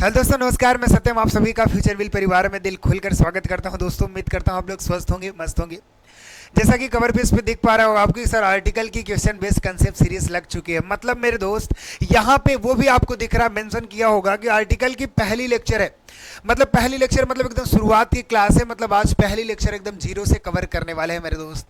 Hello दोस्तों, नमस्कार। मैं सत्यम आप सभी का फ्यूचर विल परिवार में दिल खुलकर स्वागत करता हूं। दोस्तों, उम्मीद करता हूं आप लोग स्वस्थ होंगे, मस्त होंगे। जैसा कि कवर पेज पे दिख पा रहा होगा आपको, सर आर्टिकल की क्वेश्चन बेस्ड कंसेप्ट सीरीज लग चुकी है। मतलब मेरे दोस्त, यहाँ पे वो भी आपको दिख रहा, मेंशन किया होगा कि आर्टिकल की पहली लेक्चर है। मतलब पहली लेक्चर मतलब एकदम शुरुआत की क्लास है। मतलब आज पहली लेक्चर एकदम जीरो से कवर करने वाले हैं मेरे दोस्त।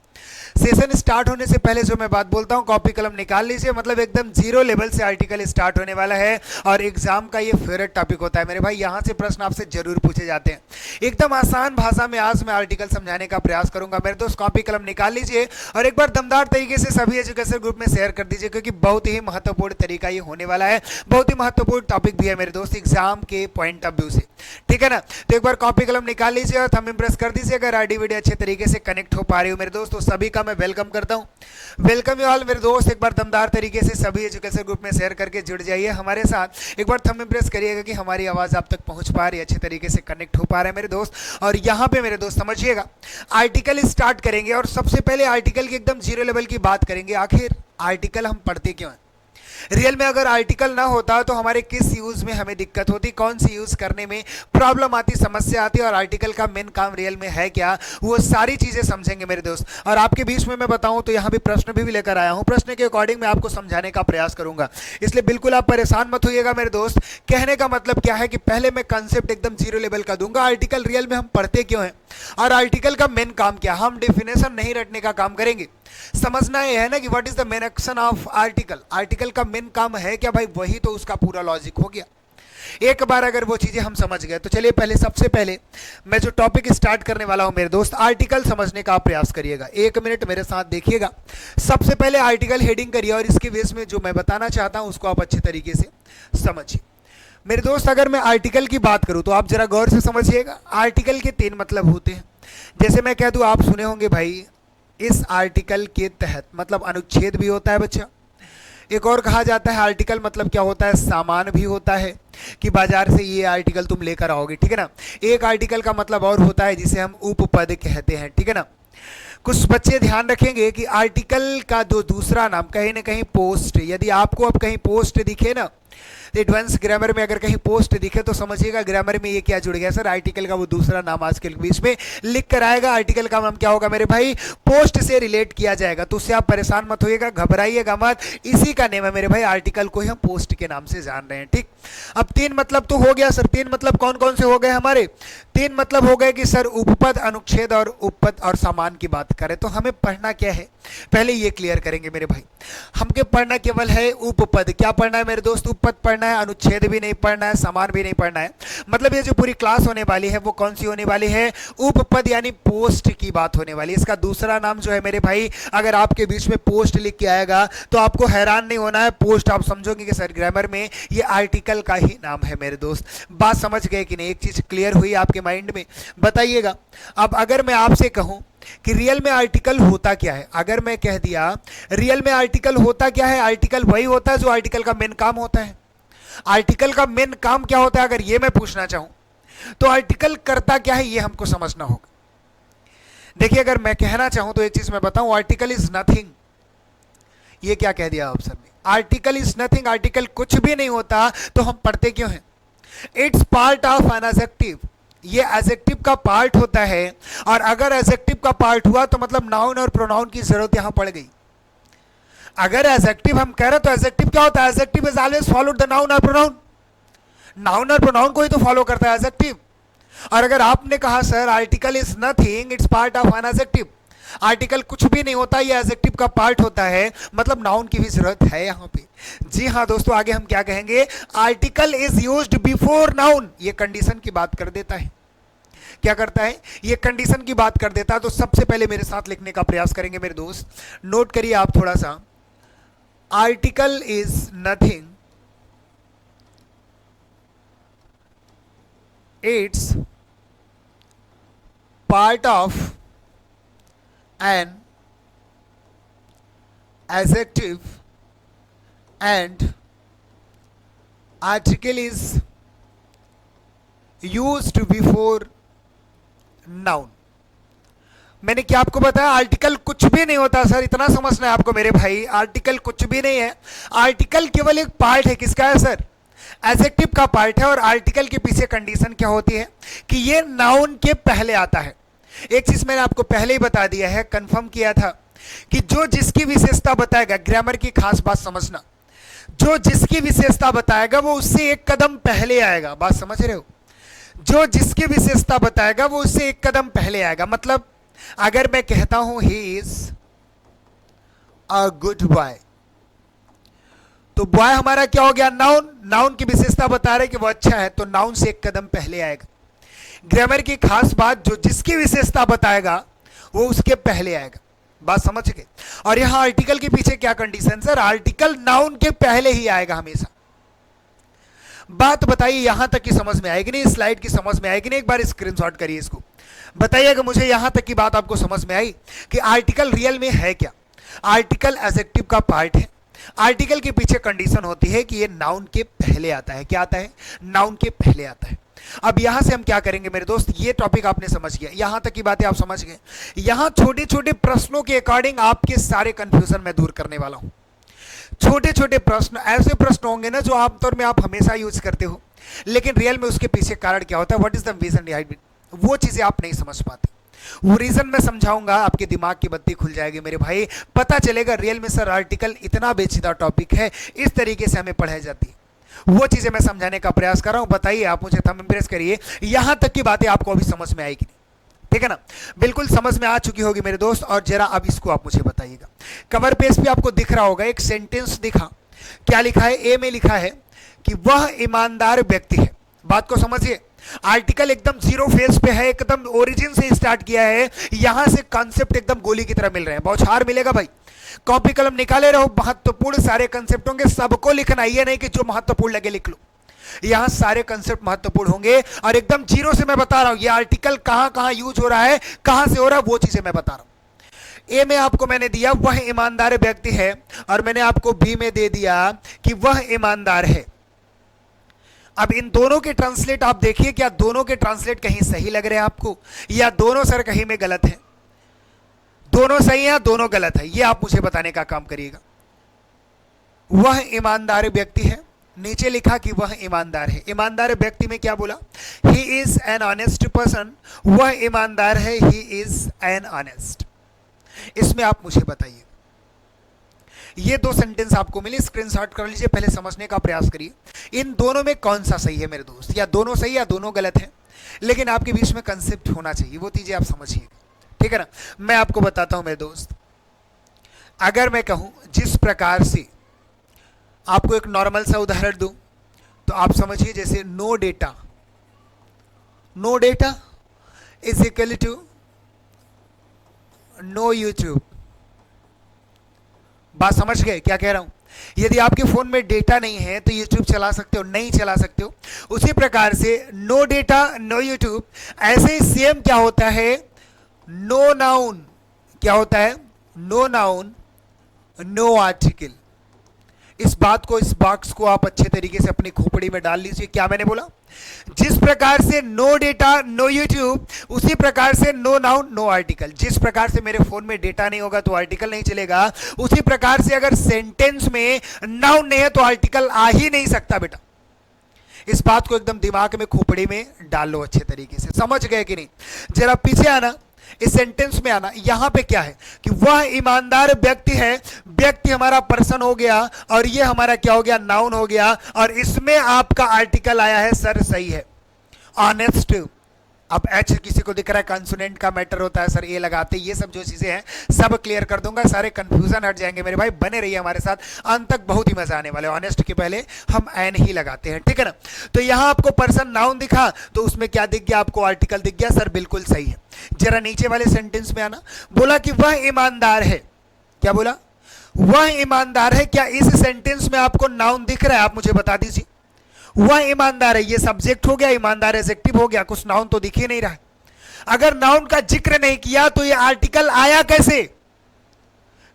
सेशन स्टार्ट होने से पहले जो मैं बात बोलता हूँ, कॉपी कलम निकाल लीजिए। मतलब एकदम जीरो लेवल से आर्टिकल स्टार्ट होने वाला है और एग्जाम का ये फेवरेट टॉपिक होता है मेरे भाई। यहाँ से प्रश्न आपसे जरूर पूछे जाते हैं। एकदम आसान भाषा में आज मैं आर्टिकल समझाने का प्रयास करूंगा मेरे दोस्त। कॉपी कलम निकाल लीजिए और एक बार दमदार तरीके से सभी एजुकेशन ग्रुप में शेयर कर दीजिए, क्योंकि बहुत ही महत्वपूर्ण तरीका ये होने वाला है। बहुत ही महत्वपूर्ण टॉपिक भी है मेरे दोस्त एग्जाम के पॉइंट ऑफ व्यू से, ठीक है ना। तो एक बार कॉपी कलम निकाल लीजिए और थंब इम्प्रेस कर दीजिए। अगर आईडी वीडियो अच्छे तरीके से कनेक्ट हो पा रही हो मेरे दोस्त, तो सभी का मैं वेलकम करता हूं। वेलकम यू ऑल मेरे दोस्त। एक बार दमदार तरीके से सभी एजुकेशन ग्रुप में शेयर करके जुड़ जाइए हमारे साथ। एक बार थंब इम्प्रेस करिएगा कि हमारी आवाज आप तक पहुंच पा रही है, अच्छे तरीके से कनेक्ट हो पा रहे हैं मेरे दोस्त। और यहाँ पे मेरे दोस्त समझिएगा, आर्टिकल स्टार्ट करेंगे और सबसे पहले आर्टिकल की एकदम जीरो लेवल की बात करेंगे। आखिर आर्टिकल हम पढ़ते क्यों हैं? रियल में अगर आर्टिकल ना होता तो हमारे किस यूज में हमें दिक्कत होती, कौन सी यूज करने में प्रॉब्लम आती, समस्या आती, और आर्टिकल का मेन काम रियल में है क्या, वो सारी चीजें समझेंगे मेरे दोस्त। और आपके बीच में मैं बताऊं तो यहाँ भी प्रश्न भी लेकर आया हूं। प्रश्न के अकॉर्डिंग मैं आपको समझाने का प्रयास करूंगा, इसलिए बिल्कुल आप परेशान मत होइएगा मेरे दोस्त। कहने का मतलब क्या है कि पहले मैं कंसेप्ट एकदम जीरो लेवल का दूंगा। आर्टिकल रियल में हम पढ़ते क्यों हैं और आर्टिकल का मेन काम क्या। हम डेफिनेशन नहीं रटने का काम करेंगे। समझना यह है ना कि what is the main action of article. Article का मेन काम है क्या भाई, वही तो उसका पूरा लॉजिक हो गया। एक बार अगर वो चीजें हम समझ गए तो चलिए पहले सबसे पहले मैं जो टॉपिक स्टार्ट करने वाला हूं मेरे दोस्त, आर्टिकल समझने का प्रयास करिएगा। एक मिनट मेरे साथ देखिएगा। सबसे पहले आर्टिकल हेडिंग करिए और इसके बेस में जो मैं बताना चाहता हूं उसको आप अच्छे तरीके से समझिए मेरे दोस्त। अगर मैं आर्टिकल की बात करूं तो आप जरा गौर से समझिएगा। आर्टिकल के 3 मतलब होते हैं। जैसे मैं कह दूं, आप सुने होंगे भाई, इस आर्टिकल के तहत, मतलब अनुच्छेद भी होता है बच्चा। एक और कहा जाता है आर्टिकल मतलब क्या होता है, सामान भी होता है कि बाजार से ये आर्टिकल तुम लेकर आओगे, ठीक है ना। एक आर्टिकल का मतलब और होता है जिसे हम उपपद कहते हैं, ठीक है ना। कुछ बच्चे ध्यान रखेंगे कि आर्टिकल का जो दूसरा नाम कहीं ना कहीं पोस्ट, यदि आपको अब कहीं पोस्ट दिखे ना, एडवांस ग्रामर में अगर कहीं पोस्ट दिखे तो समझिएगा ग्रामर में ये क्या जुड़ गया सर, आर्टिकल का वो दूसरा नाम आज के बीच में लिख कर आएगा। आर्टिकल का नाम क्या होगा मेरे भाई, पोस्ट से रिलेट किया जाएगा। तो उससे आप परेशान मत होइएगा, घबराइएगा मत। इसी का नेम है मेरे भाई, आर्टिकल को ही हम पोस्ट के नाम से जान रहे हैं, ठीक। अब 3 मतलब तो हो गया सर। 3 मतलब कौन कौन से हो गए हमारे? 3 मतलब हो गए कि सर उपपद, अनुच्छेद और उपपद और सामान की बात करें तो हमें पढ़ना क्या है, पहले ये क्लियर करेंगे मेरे भाई। हमके पढ़ना केवल है उपपद। क्या पढ़ना है मेरे दोस्त? उपपद पढ़ना है, अनुच्छेद भी नहीं पढ़ना है, सामान भी नहीं पढ़ना है। मतलब ये जो पूरी क्लास होने वाली है वो कौन सी होने वाली है, उपपद यानी पोस्ट की बात होने वाली है। इसका दूसरा नाम जो है मेरे भाई, अगर आपके बीच में पोस्ट लिख के आएगा तो आपको हैरान नहीं होना है। पोस्ट आप समझोगे कि सर ग्रामर में ये आर्टिकल का ही नाम है मेरे दोस्त। बात समझ गए कि नहीं? एक चीज क्लियर हुई आपके माइंड में, बताइएगा। अब अगर मैं आपसे कहूं कि रियल में आर्टिकल होता क्या है, अगर मैं कह दिया रियल में आर्टिकल होता क्या है, आर्टिकल वही होता है जो आर्टिकल का मेन काम होता है। आर्टिकल का मेन काम क्या होता है अगर ये मैं पूछना चाहूं तो आर्टिकल करता क्या है ये हमको समझना होगा। देखिए, अगर मैं कहना चाहूं तो एक चीज मैं बताऊं, आर्टिकल इज नथिंग। ये क्या कह दिया आप सर ने? Article is nothing. आर्टिकल कुछ भी नहीं होता तो हम पढ़ते क्यों हैं? It's part of an adjective. ये एडजेक्टिव का पार्ट होता है, और अगर एडजेक्टिव का पार्ट हुआ तो मतलब नाउन और प्रोनाउन की जरूरत यहां पड़ गई। अगर एडजेक्टिव हम कह रहे तो एडजेक्टिव क्या होता है? Adjective is always followed the noun और प्रोनाउन। नाउन और प्रोनाउन को ही तो फॉलो करता है एडजेक्टिव। और अगर आपने कहा sir article is nothing, it's part of an adjective, article कुछ भी नहीं होता, ये एडजेक्टिव का पार्ट होता है, मतलब नाउन की भी जरूरत है यहां पे। जी हां दोस्तों, आगे हम क्या कहेंगे, article is used before noun. ये कंडीशन की बात कर देता है। क्या करता है? ये कंडीशन की बात कर देता है। तो सबसे पहले मेरे साथ लिखने का प्रयास करेंगे मेरे दोस्त, नोट करिए आप थोड़ा सा। Article is nothing, it's part of an adjective and article is used before noun. मैंने क्या आपको बताया? आर्टिकल कुछ भी नहीं होता सर, इतना समझना है आपको मेरे भाई। आर्टिकल कुछ भी नहीं है, आर्टिकल केवल एक पार्ट है। किसका है सर? एडजेक्टिव का पार्ट है और आर्टिकल के पीछे कंडीशन क्या होती है कि ये नाउन के पहले आता है। एक चीज मैंने आपको पहले ही बता दिया है, कंफर्म किया था कि जो जिसकी विशेषता बताएगा, ग्रामर की खास बात समझना, जो जिसकी विशेषता बताएगा वो उससे एक कदम पहले आएगा। बात समझ रहे हो? जो जिसकी विशेषता बताएगा वो उससे एक कदम पहले आएगा। मतलब अगर मैं कहता हूं ही इज अ गुड बॉय, तो बॉय हमारा क्या हो गया? नाउन। नाउन की विशेषता बता रहे कि वो अच्छा है, तो नाउन से एक कदम पहले आएगा। ग्रामर की खास बात, जो जिसकी विशेषता बताएगा वो उसके पहले आएगा। बात समझ गए? और यहां आर्टिकल के पीछे क्या कंडीशन सर? आर्टिकल नाउन के पहले ही आएगा हमेशा। बात बताइए यहां तक की समझ में आएगी नहीं? स्लाइड की समझ में आएगी नहीं? एक बार स्क्रीनशॉट करिए इसको, बताइएगा मुझे यहां तक की बात आपको समझ में आई कि आर्टिकल रियल में है क्या? आर्टिकल एडजेक्टिव का पार्ट है। आर्टिकल के पीछे कंडीशन होती है कि ये नाउन के पहले आता है। क्या आता है? नाउन के पहले आता है। अब यहां से हम क्या करेंगे मेरे दोस्त, ये टॉपिक आपने समझ गया, यहां तक की बातें आप समझ गए। यहां छोटे छोटे प्रश्नों के अकॉर्डिंग आपके सारे कंफ्यूजन मैं दूर करने वाला हूं। छोटे छोटे प्रश्न, ऐसे प्रश्न होंगे ना जो आमतौर में आप हमेशा यूज करते हो, लेकिन रियल में उसके पीछे कारण क्या होता है, what is the reason behind it, वो चीजें आप नहीं समझ पाते। वो रीजन मैं समझाऊंगा, आपके दिमाग की बत्ती खुल जाएगी मेरे भाई। पता चलेगा रियल में सर आर्टिकल इतना पेचीदा टॉपिक है, इस तरीके से हमें पढ़ाई जाती है। वो चीजें मैं समझाने का प्रयास कर रहा हूं। बताइए, आप मुझे थंब इम्प्रेस करिए, यहां तक की बातें आपको अभी समझ में आएगी, ठीक है ना? बिल्कुल समझ में आ चुकी होगी मेरे दोस्त। और जरा अब इसको आप मुझे बताइएगा। कवर पेज पे आपको दिख रहा होगा एक सेंटेंस दिखा, क्या लिखा है? ए में लिखा है कि वह ईमानदार व्यक्ति है। बात को समझिए, आर्टिकल एकदम जीरो फेज पे है, एकदम ओरिजिन से स्टार्ट किया है। यहां से कॉन्सेप्ट एकदम गोली की तरह मिल रहे हैं, बौछार मिलेगा भाई। कॉपी कलम निकाले रहो, महत्वपूर्ण सारे कंसेप्ट होंगे, सबको लिखना, ये नहीं कि जो महत्वपूर्ण लगे लिख लो। यहां सारे कंसेप्ट महत्वपूर्ण होंगे और एकदम जीरो से मैं बता रहा हूं ये आर्टिकल कहां कहां यूज हो रहा है, कहां से हो रहा है, वो चीजें मैं बता रहा हूं। ए में आपको मैंने दिया वह ईमानदार व्यक्ति है, और मैंने आपको बी में दे दिया कि वह ईमानदार है। अब इन दोनों के ट्रांसलेट आप देखिए, क्या दोनों के ट्रांसलेट कहीं सही लग रहे हैं आपको, या दोनों सर कहीं में गलत है? दोनों सही है, दोनों गलत है, ये आप मुझे बताने का काम करिएगा। वह ईमानदार व्यक्ति है, नीचे लिखा कि वह ईमानदार है। ईमानदार व्यक्ति में क्या बोला? He is an honest person. वह ईमानदार है, ही इज एन ऑनेस्ट। इसमें आप मुझे बताइए, ये दो सेंटेंस आपको मिले, स्क्रीनशॉट कर लीजिए, पहले समझने का प्रयास करिए इन दोनों में कौन सा सही है मेरे दोस्त, या दोनों सही या दोनों गलत है, लेकिन आपके बीच में कंसेप्ट होना चाहिए, वो चीजें आप समझिए, ठीक है ना? मैं आपको बताता हूं मेरे दोस्त, अगर मैं कहूं जिस प्रकार से, आपको एक नॉर्मल सा उदाहरण दूं तो आप समझिए, जैसे no data, no data is equal to no YouTube. बात समझ गए क्या कह रहा हूं? यदि आपके फोन में डेटा नहीं है तो यूट्यूब चला सकते हो, नहीं चला सकते हो। उसी प्रकार से नो डेटा नो यूट्यूब, ऐसे ही सेम क्या होता है, नो नाउन, क्या होता है? No noun no article. इस बात को, इस बॉक्स को आप अच्छे तरीके से अपनी खोपड़ी में डाल लीजिए। क्या मैंने बोला? जिस प्रकार से नो डेटा नो यूट्यूब, उसी प्रकार से नो नाउन नो आर्टिकल। जिस प्रकार से मेरे फोन में डेटा नहीं होगा तो आर्टिकल नहीं चलेगा, उसी प्रकार से अगर सेंटेंस में नाउन नहीं है तो आर्टिकल आ ही नहीं सकता बेटा। इस बात को एकदम दिमाग में, खोपड़ी में डाल लो अच्छे तरीके से। समझ गए कि नहीं? जरा पीछे आना, इस सेंटेंस में आना। यहां पे क्या है कि वह ईमानदार व्यक्ति है, व्यक्ति हमारा पर्सन हो गया, और ये हमारा क्या हो गया? नाउन हो गया, और इसमें आपका आर्टिकल आया है सर, सही है, ऑनेस्ट। अब एच किसी को दिख रहा है, कंसोनेंट का मैटर होता है सर, ए लगाते, ये सब जो चीजें हैं सब क्लियर कर दूंगा, सारे कंफ्यूजन हट जाएंगे मेरे भाई। बने रहिए हमारे साथ, अंत तक बहुत ही मजा आने वाले। ऑनेस्ट के पहले हम एन ही लगाते हैं, ठीक है ना? तो यहां आपको पर्सन नाउन दिखा, तो उसमें क्या दिख गया आपको? आर्टिकल दिख गया सर, बिल्कुल सही है। जरा नीचे वाले सेंटेंस में आना, बोला कि वह ईमानदार है। क्या बोला? वह ईमानदार है। क्या इस सेंटेंस में आपको नाउन दिख रहा है? आप मुझे बता दीजिए। वह ईमानदार है, ये सब्जेक्ट हो गया, ईमानदार एडजेक्टिव हो गया, कुछ नाउन तो दिख ही नहीं रहा है। अगर नाउन का जिक्र नहीं किया तो ये आर्टिकल आया कैसे?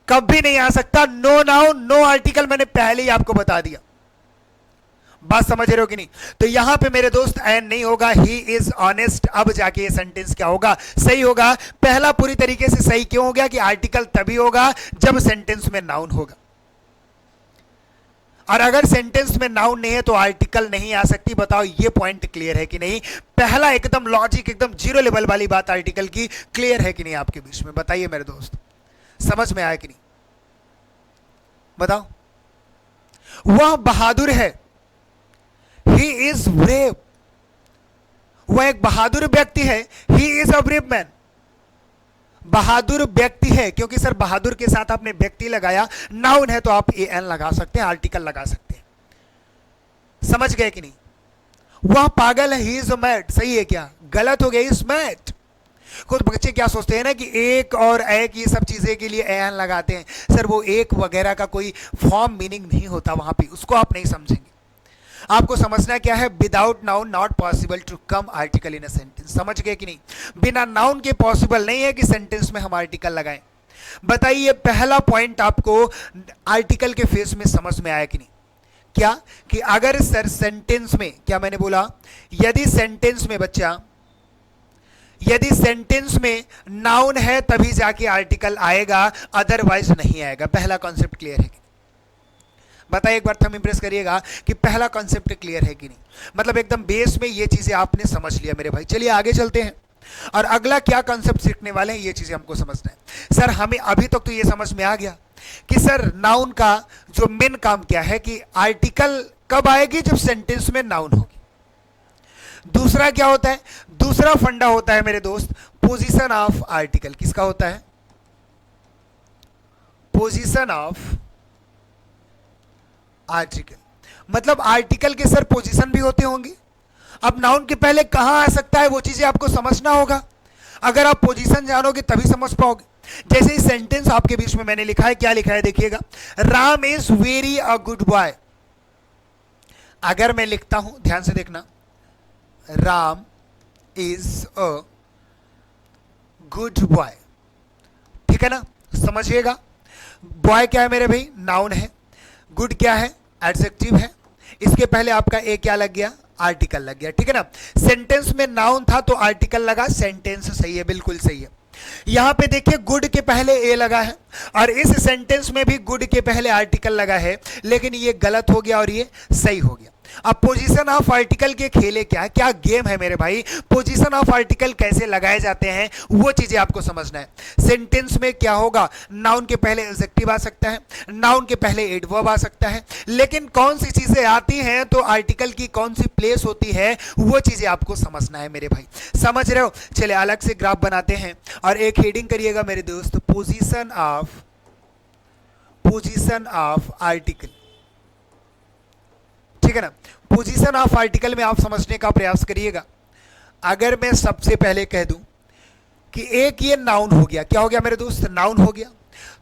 कभी नहीं आ सकता। नो नाउन नो आर्टिकल, मैंने पहले ही आपको बता दिया। बात समझ रहे हो कि नहीं? तो यहां पे मेरे दोस्त एन नहीं होगा, ही इज ऑनेस्ट। अब जाके ये सेंटेंस क्या होगा? सही होगा। पहला पूरी तरीके से सही क्यों हो गया कि आर्टिकल तभी होगा जब सेंटेंस में नाउन होगा। और अगर सेंटेंस में नाउन नहीं है तो आर्टिकल नहीं आ सकती। बताओ ये पॉइंट क्लियर है कि नहीं? पहला एकदम लॉजिक, एकदम जीरो लेवल वाली बात आर्टिकल की क्लियर है कि नहीं आपके बीच में? बताइए मेरे दोस्त, समझ में आया कि नहीं? बताओ। वह बहादुर है, ही इज ब्रेव। वह एक बहादुर व्यक्ति है, he is a brave man. बहादुर व्यक्ति है, क्योंकि सर बहादुर के साथ आपने व्यक्ति लगाया, नाउन है तो आप ए एन लगा सकते हैं, आर्टिकल लगा सकते हैं। समझ गए कि नहीं? वह पागल है, ही इज मैड। सही है क्या? गलत हो गया, इज मैड। कुछ बच्चे क्या सोचते हैं ना कि एक और एक ये सब चीजें के लिए ए एन लगाते हैं। सर वो एक वगैरह का कोई फॉर्म मीनिंग नहीं होता वहां पे, उसको आप नहीं समझेंगे। आपको समझना क्या है? Without noun not possible to come article in a sentence. समझ गए कि नहीं? बिना नाउन के पॉसिबल नहीं है कि सेंटेंस में हम आर्टिकल लगाएं। बताइए पहला पॉइंट आपको आर्टिकल के फेस में समझ में आया कि नहीं? क्या कि अगर सर सेंटेंस में, क्या मैंने बोला, यदि सेंटेंस में बच्चा, यदि सेंटेंस में नाउन है तभी जाके आर्टिकल आएगा, अदरवाइज नहीं आएगा। पहला कॉन्सेप्ट क्लियर है कि? बताइए एक बार थंब इंप्रेस करिएगा कि पहला कॉन्सेप्ट क्लियर है कि नहीं। मतलब एकदम बेस में ये चीजें आपने समझ लिया मेरे भाई। चलिए आगे चलते हैं और अगला क्या कॉन्सेप्ट सीखने वाले हैं, ये चीजें हमको समझना है। सर हमें अभी तक तो ये समझ में आ गया कि सर नाउन का जो मेन काम क्या है कि आर्टिकल कब आएगी? जब सेंटेंस में नाउन होगी। दूसरा क्या होता है? दूसरा फंडा होता है मेरे दोस्त पोजीशन ऑफ आर्टिकल। किसका होता है? Position of article. मतलब आर्टिकल के सर पोजीशन भी होते होंगे। अब नाउन के पहले कहां आ सकता है वो चीजें आपको समझना होगा। अगर आप पोजीशन जानोगे तभी समझ पाओगे। जैसे इस सेंटेंस आपके बीच में मैंने लिखा है, क्या लिखा है देखिएगा, Ram is very a good boy. अगर मैं लिखता हूं, ध्यान से देखना, Ram is a good boy, ठीक है ना? समझिएगा, बॉय क्या है मेरे भाई? नाउन है। गुड क्या है? एडजेक्टिव है। इसके पहले आपका ए क्या लग गया? आर्टिकल लग गया, ठीक है ना? सेंटेंस में नाउन था तो आर्टिकल लगा, सेंटेंस सही है, बिल्कुल सही है। यहां पे देखिए गुड के पहले ए लगा है और इस सेंटेंस में भी गुड के पहले आर्टिकल लगा है, लेकिन ये गलत हो गया और ये सही हो गया। अब पोजीशन ऑफ आर्टिकल के खेले क्या क्या गेम है मेरे भाई? पोजीशन ऑफ आर्टिकल कैसे लगाए जाते हैं वो चीजें आपको समझना है। सेंटेंस में क्या होगा? नाउन के पहले एडजेक्टिव आ सकता है, नाउन के पहले एडवर्ब आ सकता है, लेकिन कौन सी चीजें आती हैं तो आर्टिकल की कौन सी प्लेस होती है वो चीजें आपको समझना है मेरे भाई। समझ रहे हो? चलिए अलग से ग्राफ बनाते हैं और एक हेडिंग करिएगा मेरे दोस्त, पोजीशन ऑफ आर्टिकल, ठीक है ना? पोजीशन ऑफ आर्टिकल में आप समझने का प्रयास करिएगा। अगर मैं सबसे पहले कह दूं कि एक ये नाउन हो गया, क्या हो गया मेरे दोस्त? नाउन हो गया।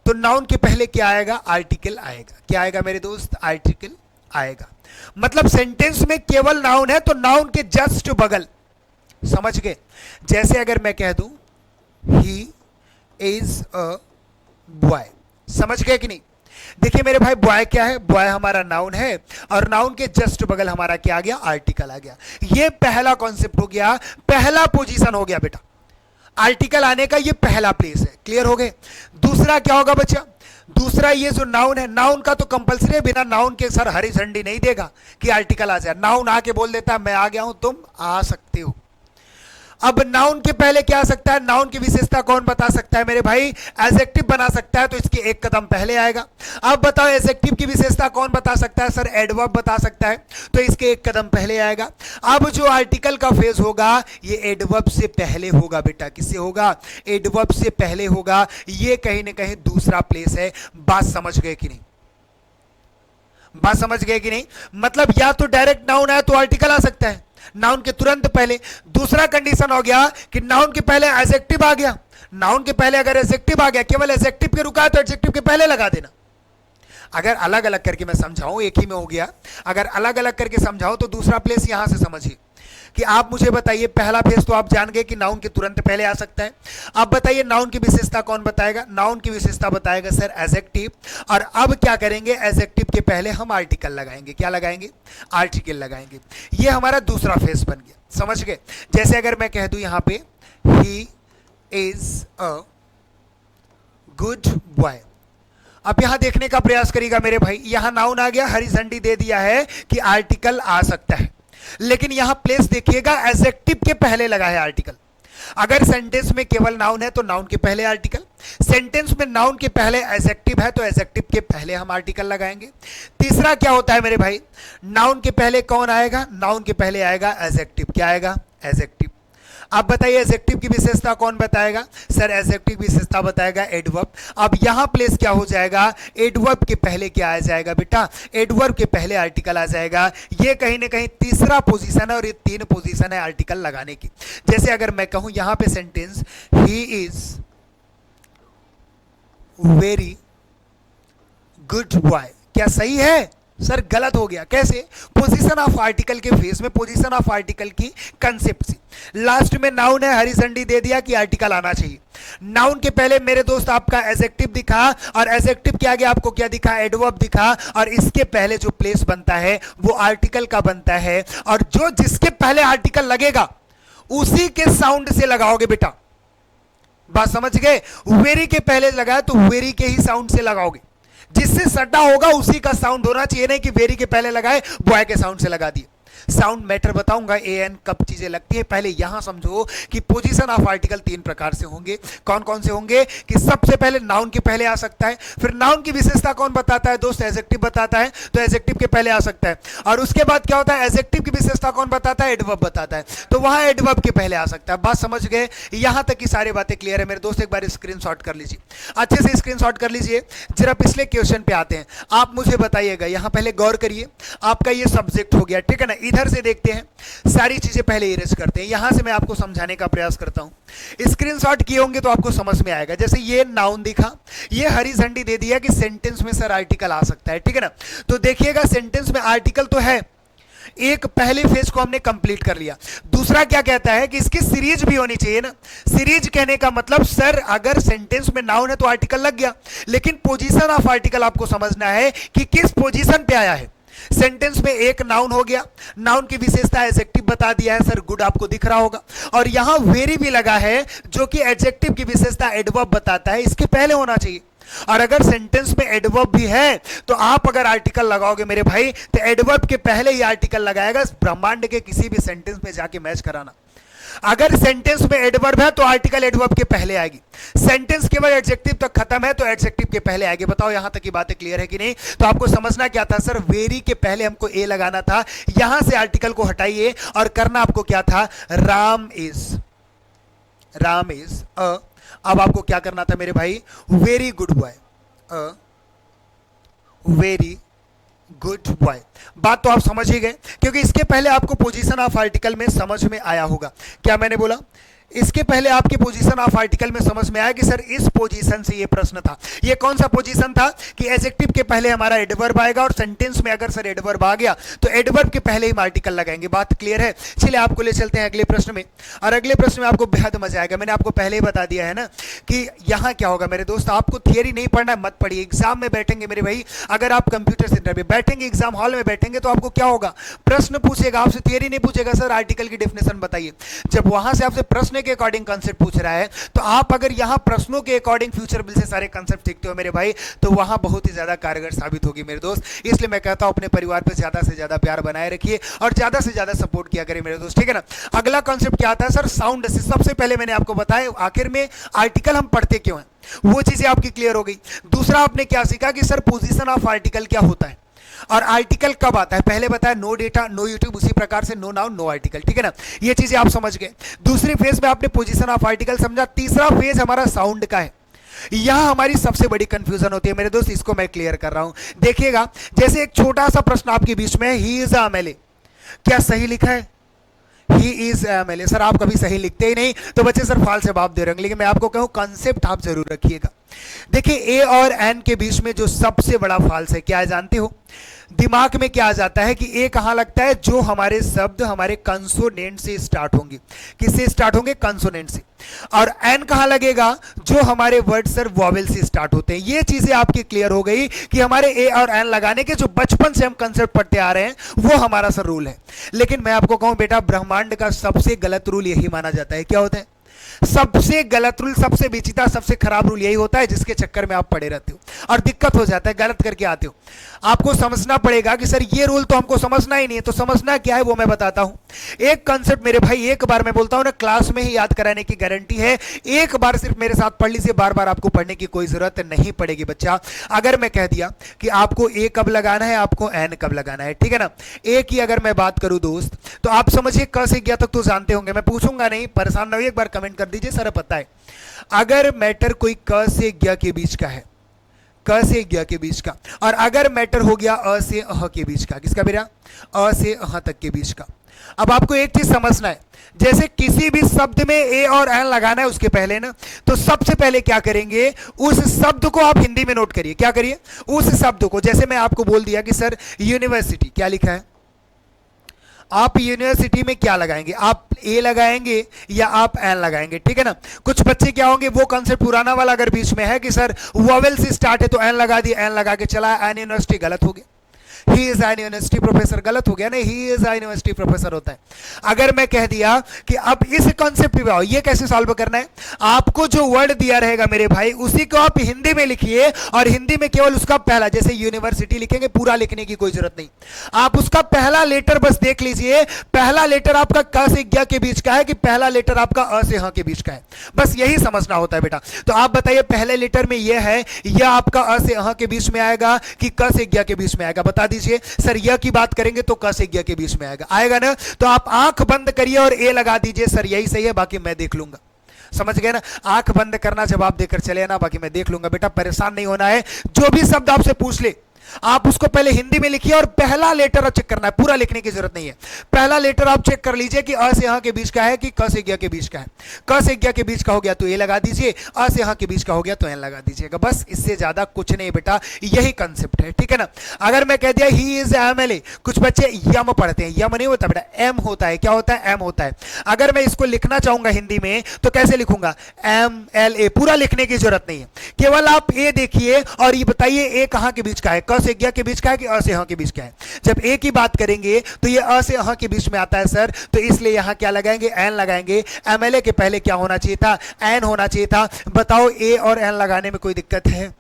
तो नाउन के पहले क्या आएगा? आर्टिकल आएगा। क्या आएगा मेरे दोस्त? आर्टिकल आएगा। मतलब सेंटेंस में केवल नाउन है तो नाउन के जस्ट बगल, समझ गए? जैसे अगर मैं कह दूं ही इज अ बॉय, समझ गए कि नहीं? देखिए मेरे भाई, बॉय क्या है? बॉय हमारा नाउन है और नाउन के जस्ट बगल हमारा क्या आ गया? आर्टिकल आ गया। ये पहला कॉन्सेप्ट हो गया, पहला पोजीशन हो गया बेटा। आर्टिकल आने का ये पहला प्लेस है। क्लियर हो गए? दूसरा क्या होगा बच्चा? दूसरा ये जो नाउन है, नाउन का तो कंपलसरी है, बिना नाउन के सर हरी झंडी नहीं देगा कि आर्टिकल आ जाए। नाउन आके बोल देता है मैं आ गया हूं, तुम आ सकते हो। अब नाउन के पहले क्या आ सकता है? नाउन की विशेषता कौन बता सकता है मेरे भाई? एडजेक्टिव बना सकता है, तो इसके एक कदम पहले आएगा। अब बताओ एडजेक्टिव की विशेषता कौन बता सकता है? सर एडवर्ब बता सकता है, तो इसके एक कदम पहले आएगा। अब जो आर्टिकल का फेज होगा ये एडवर्ब से पहले होगा बेटा। किससे होगा? एडवर्ब से पहले होगा। ये कहीं ना कहीं दूसरा प्लेस है। बात समझ गए कि नहीं? बात समझ गए कि नहीं? मतलब या तो डायरेक्ट नाउन है तो आर्टिकल आ सकता है नाउन के तुरंत पहले। दूसरा कंडीशन हो गया कि नाउन के पहले एडजेक्टिव आ गया। नाउन के पहले अगर एडजेक्टिव आ गया, केवल एडजेक्टिव के रुका है तो एडजेक्टिव के पहले लगा देना। अगर अलग अलग करके मैं समझाऊं, एक ही में हो गया, अगर अलग अलग करके समझाऊं तो दूसरा प्लेस यहां से समझिए कि आप मुझे बताइए, पहला फेज तो आप जान गए कि नाउन के तुरंत पहले आ सकता है। अब बताइए नाउन की विशेषता कौन बताएगा? नाउन की विशेषता बताएगा सर एडजेक्टिव। और अब क्या करेंगे? एडजेक्टिव के पहले हम आर्टिकल लगाएंगे। क्या लगाएंगे? आर्टिकल लगाएंगे। ये हमारा दूसरा फेज बन गया। समझ गए? जैसे अगर मैं कह दूं यहां पे ही इज अ गुड बॉय, अब यहां देखने का प्रयास करिएगा मेरे भाई, यहां नाउन आ गया, हरी झंडी दे दिया है कि आर्टिकल आ सकता है, लेकिन यहां प्लेस देखिएगा एडजेक्टिव के पहले लगा है आर्टिकल। अगर सेंटेंस में केवल नाउन है तो नाउन के पहले आर्टिकल, सेंटेंस में नाउन के पहले एडजेक्टिव है तो एडजेक्टिव के पहले हम आर्टिकल लगाएंगे। तीसरा क्या होता है मेरे भाई, नाउन के पहले कौन आएगा, नाउन के पहले आएगा एडजेक्टिव। क्या आएगा, एडजेक्टिव। आप बताइए एडजेक्टिव की विशेषता कौन बताएगा, सर एडजेक्टिव की विशेषता बताएगा एडवर्ब। अब यहां प्लेस क्या हो जाएगा, एडवर्ब के पहले क्या आ जाएगा बेटा, एडवर्ब के पहले आर्टिकल आ जाएगा। ये कहीं ना कहीं तीसरा पोजीशन है और ये 3 पोजीशन है आर्टिकल लगाने की। जैसे अगर मैं कहूं यहां पे sentence, he is very good boy, क्या सही है, सर गलत हो गया। कैसे, पोजीशन ऑफ आर्टिकल के फेस में, पोजीशन ऑफ आर्टिकल की कंसेप्ट से। लास्ट में नाउन है, हरी झंडी दे दिया कि आर्टिकल आना चाहिए। नाउन के पहले मेरे दोस्त आपका एडजेक्टिव दिखा, और एडजेक्टिव के आगे आपको क्या दिखा, एडवर्ब दिखा, और इसके पहले जो प्लेस बनता है वो आर्टिकल का बनता है, और जो जिसके पहले आर्टिकल लगेगा उसी के साउंड से लगाओगे बेटा। बात समझ गए, वेरी के पहले लगाया तो वेरी के ही साउंड से लगाओगे, जिससे सटा होगा उसी का साउंड होना चाहिए, नहीं कि वेरी के पहले लगाए बॉय के साउंड से लगा दिए। साउंड मैटर बताऊंगा ए एन कब चीजें लगती है। पहले यहां समझो कि पोजीशन ऑफ आर्टिकल 3 प्रकार से होंगे। कौन कौन से होंगे, कि सबसे पहले नाउन के पहले आ सकता है, फिर नाउन की विशेषता कौन बताता है दोस्त, एडजेक्टिव बताता है, तो एडजेक्टिव के पहले आ सकता है। और उसके बाद क्या होता है, एडजेक्टिव की विशेषता कौन बताता है, एडवर्ब बताता है, तो वहां एडवर्ब के पहले आ सकता है। बात समझ गए, यहां तक की सारी बातें क्लियर है मेरे दोस्त। एक बार स्क्रीनशॉट कर लीजिए, अच्छे से स्क्रीनशॉट कर लीजिए। जरा पिछले क्वेश्चन पे आते हैं, आप मुझे बताइएगा, यहां पहले गौर करिए, आपका ये सब्जेक्ट हो गया, ठीक है ना। इधर से देखते हैं, सारी चीजें पहले इरेज करते हैं, यहां से मैं आपको समझाने का प्रयास करता हूं। स्क्रीनशॉट किए होंगे तो आपको समझ में आएगा। जैसे ये नाउन दिखा, ये हरी झंडी दे दिया कि सेंटेंस में सर आर्टिकल आ सकता है, ठीक है ना। तो देखिएगा सेंटेंस में आर्टिकल तो है, एक पहले फेज को हमने कंप्लीट कर लिया। दूसरा क्या कहता है कि इसकी सीरीज भी होनी चाहिए ना। सीरीज कहने का मतलब सर अगर सेंटेंस में नाउन है तो आर्टिकल लग गया, लेकिन पोजीशन ऑफ आर्टिकल आपको समझना है कि किस पोजीशन पे आया है। सेंटेंस में एक नाउन हो गया, नाउन की विशेषता एडजेक्टिव बता दिया है, सर गुड आपको दिख रहा होगा, और यहां वेरी भी लगा है जो कि एडजेक्टिव की विशेषता एडवर्ब बताता है, इसके पहले होना चाहिए। और अगर सेंटेंस में एडवर्ब भी है तो आप अगर आर्टिकल लगाओगे मेरे भाई तो एडवर्ब के पहले ही आर्टिकल लगाएगा। ब्रह्मांड के किसी भी सेंटेंस में जाके मैच कराना, अगर सेंटेंस में एडवर्ब है तो आर्टिकल एडवर्ब के पहले आएगी, सेंटेंस केवल एडजेक्टिव तक खत्म है तो एडजेक्टिव के पहले आएगी। बताओ यहां तक की बातें क्लियर है कि नहीं। तो आपको समझना क्या था, सर वेरी के पहले हमको ए लगाना था, यहां से आर्टिकल को हटाइए और करना आपको क्या था, राम इज अ। अब आपको क्या करना था मेरे भाई, very good boy, a very good boy. बात तो आप समझ ही गए, क्योंकि इसके पहले आपको पोजीशन ऑफ आर्टिकल में समझ में आया होगा। क्या मैंने बोला, इसके पहले आपके पोजीशन ऑफ आर्टिकल में समझ में आया कि सर इस पोजीशन से ये प्रश्न था। ये कौन सा पोजीशन था कि एडजेक्टिव के पहले हमारा एडवर्ब आएगा, और सेंटेंस में अगर सर एडवर्ब आ गया तो एडवर्ब के पहले ही हम आर्टिकल लगाएंगे। बात क्लियर है। चलिए आपको ले चलते हैं अगले प्रश्न में, और अगले प्रश्न में आपको बेहद मजा आएगा। मैंने आपको पहले ही बता दिया है ना कि यहां क्या होगा मेरे दोस्त, आपको थियरी नहीं पढ़ना है, मत पढ़िए। एग्जाम में बैठेंगे मेरे भाई, अगर आप कंप्यूटर सेंटर में बैठेंगे, एग्जाम हॉल में बैठेंगे, तो आपको क्या होगा, प्रश्न पूछेगा आपसे, थियरी नहीं पूछेगा सर आर्टिकल की डेफिनेशन बताइए। जब वहां से आपसे प्रश्न के अकॉर्डिंग कंसेप्ट पूछ रहा है, तो आप अगर यहां प्रश्नों के अकॉर्डिंग फ्यूचर बिल से सारे कंसेप्ट सीखते हो मेरे भाई, तो वहां बहुत ही ज्यादा कारगर साबित होगी मेरे दोस्त। इसलिए मैं कहता हूं अपने परिवार पे ज्यादा से ज्यादा प्यार बनाए रखिए और ज्यादा से ज्यादा सपोर्ट किया करिए मेरे दोस्त, ठीक है ना। अगला कॉन्सेप्ट क्या आता है सर, साउंड से। सबसे पहले मैंने आपको बताया आखिर में आर्टिकल हम पढ़ते क्यों हैं, वो चीजें आपकी क्लियर हो गई। दूसरा आपने क्या सीखा कि सर पोजीशन ऑफ आर्टिकल क्या होता है और आर्टिकल कब आता है। पहले बताया नो डेटा नो यूट्यूब, उसी प्रकार से नो नाउन नो आर्टिकल, ठीक है ना। ये चीजें आप समझ गए। दूसरी फेज में आपने पोजीशन ऑफ आर्टिकल समझा। तीसरा फेज हमारा साउंड का है। यहां हमारी सबसे बड़ी कंफ्यूजन होती है मेरे दोस्त, इसको मैं क्लियर कर रहा हूं। देखिएगा, जैसे एक छोटा सा प्रश्न आपके बीच में, ही इज एमएलए, क्या सही लिखा है, ही इज एमएलए। सर आप कभी सही लिखते ही नहीं, तो बच्चे सर फाल से जवाब दे रहे हैं। लेकिन मैं आपको कहूं कंसेप्ट आप जरूर रखिएगा। देखिए ए और एन के बीच में जो सबसे बड़ा फॉल्स है क्या है जानते हो, दिमाग में क्या आ जाता है कि ए कहां लगता है, जो हमारे शब्द हमारे कंसोनेंट से स्टार्ट होंगे। किससे स्टार्ट होंगे, कंसोनेंट से। और एन कहां लगेगा, जो हमारे वर्ड सर वॉवेल से स्टार्ट होते हैं। ये चीजें आपकी क्लियर हो गई कि हमारे ए और एन लगाने के जो बचपन से हम कंसेप्ट पढ़ते आ रहे हैं वो हमारा सर रूल है। लेकिन मैं आपको कहूं बेटा, ब्रह्मांड का सबसे गलत रूल यही माना जाता है। क्या होता है, सबसे गलत रूल, सबसे बेचिता, सबसे खराब रूल यही होता है जिसके चक्कर में आप पड़े रहते हो और दिक्कत हो जाता है, गलत करके आते हो। आपको समझना पड़ेगा कि सर ये रूल तो हमको समझना ही नहीं है, तो समझना क्या है वो मैं बताता हूं। एक कंसेप्ट मेरे भाई एक बार मैं बोलता हूं ना, क्लास में ही याद कराने की गारंटी है। एक बार सिर्फ मेरे साथ पढ़ लीजिए, बार बार आपको पढ़ने की कोई जरूरत नहीं पड़ेगी बच्चा। अगर मैं कह दिया कि आपको ए कब लगाना है, आपको एन कब लगाना है, ठीक है ना। ए की अगर मैं बात करूं दोस्त, तो आप समझिए क से ज्ञ तक तो जानते होंगे, मैं पूछूंगा नहीं, परेशान ना होइए, एक बार कमेंट कर दीजिए सर पता है। अगर मैटर कोई क से ज्ञ के बीच का है, क से ज्ञ के बीच का, और अगर मैटर हो गया अ से अह के बीच का, किसका बेटा, अ से अह तक के बीच का। अब आपको एक चीज समझना है, जैसे किसी भी शब्द में ए और एन लगाना है उसके पहले ना, तो सबसे पहले क्या करेंगे, उस शब्द को आप हिंदी में नोट करिए। क्या करिए, उस शब्द को। जैसे मैं आपको बोल दिया कि सर यूनिवर्सिटी, क्या लिखा है, आप यूनिवर्सिटी में क्या लगाएंगे, आप ए लगाएंगे या आप एन लगाएंगे, ठीक है ना। कुछ बच्चे क्या होंगे, वो कंसेप्ट पुराना वाला अगर बीच में है कि सर वोवेल से स्टार्ट है तो एन लगा दिया, एन लगा के चला, एन यूनिवर्सिटी, गलत हो गया। He is an university professor, गलत हो गया ना, he is an university professor होता है। अगर मैं कह दिया कि अब इस कॉन्सेप्ट पे आओ, ये कैसे सॉल्व करना है, आपको जो वर्ड दिया रहेगा मेरे भाई उसी को आप हिंदी में लिखिए, और हिंदी में केवल उसका पहला, जैसे यूनिवर्सिटी लिखेंगे, पूरा लिखने की कोई जरूरत नहीं, आप उसका पहला लेटर बस देख लीजिए। पहला लेटर आपका क से ज्ञ के बीच का है कि पहला लेटर आपका अ से ह के बीच का है, बस यही समझना होता है बेटा। तो आप बताइए पहले लेटर में यह है, यह आपका अ से अह के बीच में आएगा कि क से ज्ञ के बीच में आएगा, बता दीजिए। सर यह की बात करेंगे तो क से ज्ञ के बीच में आएगा, आएगा ना। तो आप आंख बंद करिए और ए लगा दीजिए, सर यही सही है, बाकी मैं देख लूंगा। समझ गए ना, आंख बंद करना, जवाब देकर चले ना, बाकी मैं देख लूंगा। बेटा परेशान नहीं होना है, जो भी शब्द आपसे पूछ ले आप उसको पहले हिंदी में लिखिए और पहला लेटर चेक करना है, पूरा लिखने की जरूरत नहीं है। पहला लेटर आप चेक कर लीजिए कि अ से ह के बीच का है कि क से ज्ञ के बीच का है। क से ज्ञ के बीच का हो गया तो ए लगा दीजिए, अ से ह के बीच का हो गया तो एन लगा दीजिएगा, बस इससे ज्यादा कुछ नहीं बेटा, यही कंसेप्ट है, ठीक है ना। अगर मैं कह दिया ही इज एमएलए, कुछ बच्चे यम पढ़ते हैं, यम नहीं होता बेटा, एम होता है। क्या होता है, एम होता है। अगर मैं इसको लिखना चाहूंगा हिंदी में तो कैसे लिखूंगा, एम एल ए, पूरा लिखने की जरूरत नहीं है, केवल आप ए देखिए और ये बताइए ए कहां के बीच का है, क से ज्ञ के बीच का है कि अ से ह के बीच का है। जब ए की बात करेंगे तो ये अ से ह के बीच में आता है सर, तो इसलिए यहां क्या लगाएंगे, एन लगाएंगे। एमएलए के पहले क्या होना चाहिए था, एन होना चाहिए था। बताओ ए और एन लगाने में कोई दिक्कत है,